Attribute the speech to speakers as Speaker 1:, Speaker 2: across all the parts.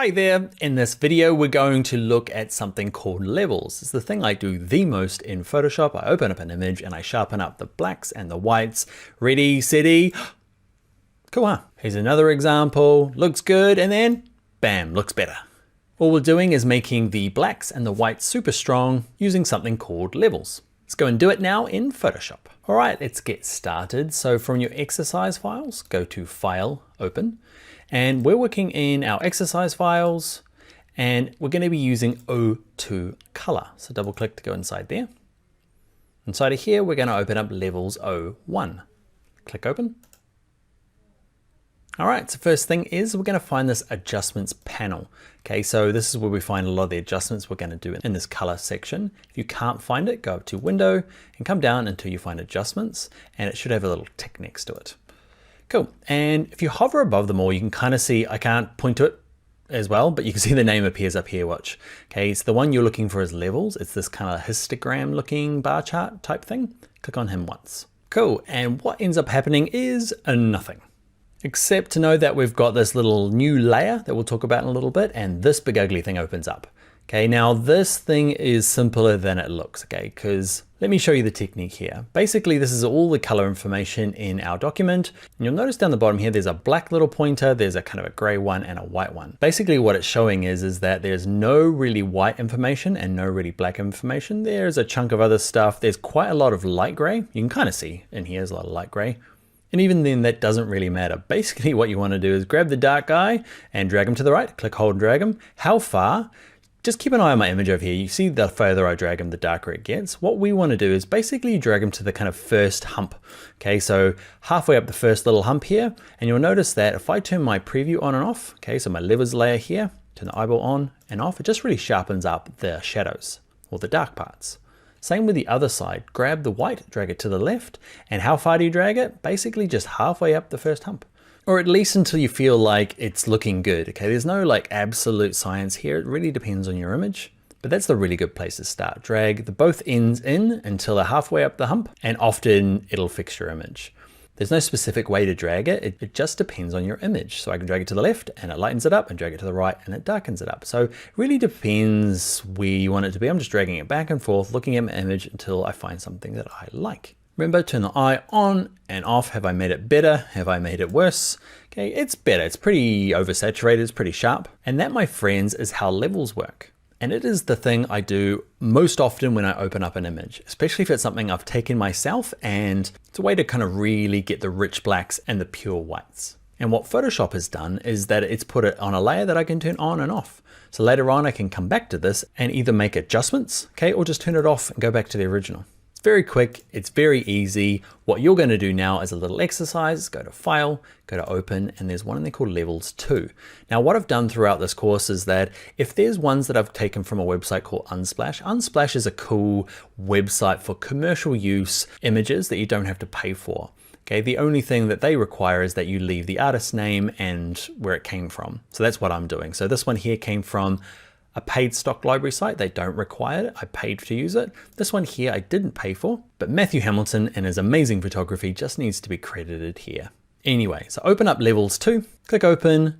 Speaker 1: Hi there, in this video we're going to look at something called levels. It's the thing I do the most in Photoshop. I open up an image and I sharpen up the blacks and the whites. Ready, steady, cool, huh? Here's another example, looks good, and then bam, looks better. All we're doing is making the blacks and the whites super strong using something called levels. Let's go and do it now in Photoshop. All right, let's get started. So from your exercise files, go to File, Open. And we're working in our exercise files and we're going to be using O2 color. So double click to go inside there. Inside of here, we're going to open up levels O1. Click open. All right, so first thing is we're going to find this adjustments panel. Okay, so this is where we find a lot of the adjustments we're going to do in this color section. If you can't find it, go up to Window and come down until you find adjustments, and it should have a little tick next to it. Cool, and if you hover above them all, you can kind of see, I can't point to it as well, but you can see the name appears up here, watch. Okay, so the one you're looking for is levels. It's this kind of histogram looking bar chart type thing. Click on him once. Cool, and what ends up happening is nothing. Except to know that we've got this little new layer that we'll talk about in a little bit, and this big ugly thing opens up. Okay, now this thing is simpler than it looks, okay, because let me show you the technique here. Basically, this is all the color information in our document. And you'll notice down the bottom here, there's a black little pointer, there's a kind of a gray one and a white one. Basically what it's showing is that there's no really white information and no really black information. There's a chunk of other stuff. There's quite a lot of light gray. You can kind of see in here, there's a lot of light gray. And even then that doesn't really matter. Basically what you want to do is grab the dark guy and drag him to the right, click, hold, and drag him. How far? Just keep an eye on my image over here. You see the further I drag him, the darker it gets. What we want to do is basically drag him to the kind of first hump. Okay, so halfway up the first little hump here, and you'll notice that if I turn my preview on and off, okay, so my levels layer here, turn the eyeball on and off, it just really sharpens up the shadows or the dark parts. Same with the other side, grab the white, drag it to the left, and how far do you drag it? Basically just halfway up the first hump. Or at least until you feel like it's looking good, okay? There's no like absolute science here. It really depends on your image, but that's the really good place to start. Drag the both ends in until they're halfway up the hump, and often it'll fix your image. There's no specific way to drag it. It just depends on your image. So I can drag it to the left and it lightens it up, and drag it to the right and it darkens it up. So it really depends where you want it to be. I'm just dragging it back and forth, looking at my image until I find something that I like. Remember, turn the eye on and off. Have I made it better? Have I made it worse? Okay, it's better. It's pretty oversaturated, it's pretty sharp. And that, my friends, is how levels work. And it is the thing I do most often when I open up an image, especially if it's something I've taken myself, and it's a way to kind of really get the rich blacks and the pure whites. And what Photoshop has done is that it's put it on a layer that I can turn on and off. So later on I can come back to this and either make adjustments, okay, or just turn it off and go back to the original. Very quick, it's very easy. What you're going to do now is a little exercise. Go to File, go to Open, and there's one in there called Levels 2. Now what I've done throughout this course is that if there's ones that I've taken from a website called Unsplash, Unsplash is a cool website for commercial use images that you don't have to pay for. Okay, the only thing that they require is that you leave the artist's name and where it came from. So that's what I'm doing. So this one here came from a paid stock library site. They don't require it. I paid to use it. This one here I didn't pay for, but Matthew Hamilton and his amazing photography just needs to be credited here. Anyway, so open up Levels 2, click open,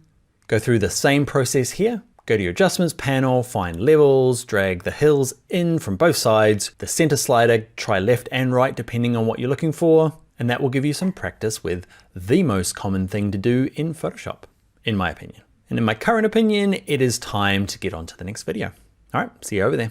Speaker 1: go through the same process here. Go to your adjustments panel, find levels, drag the hills in from both sides, the center slider, try left and right depending on what you're looking for, and that will give you some practice with the most common thing to do in Photoshop, in my opinion. And in my current opinion, it is time to get on to the next video. All right, see you over there.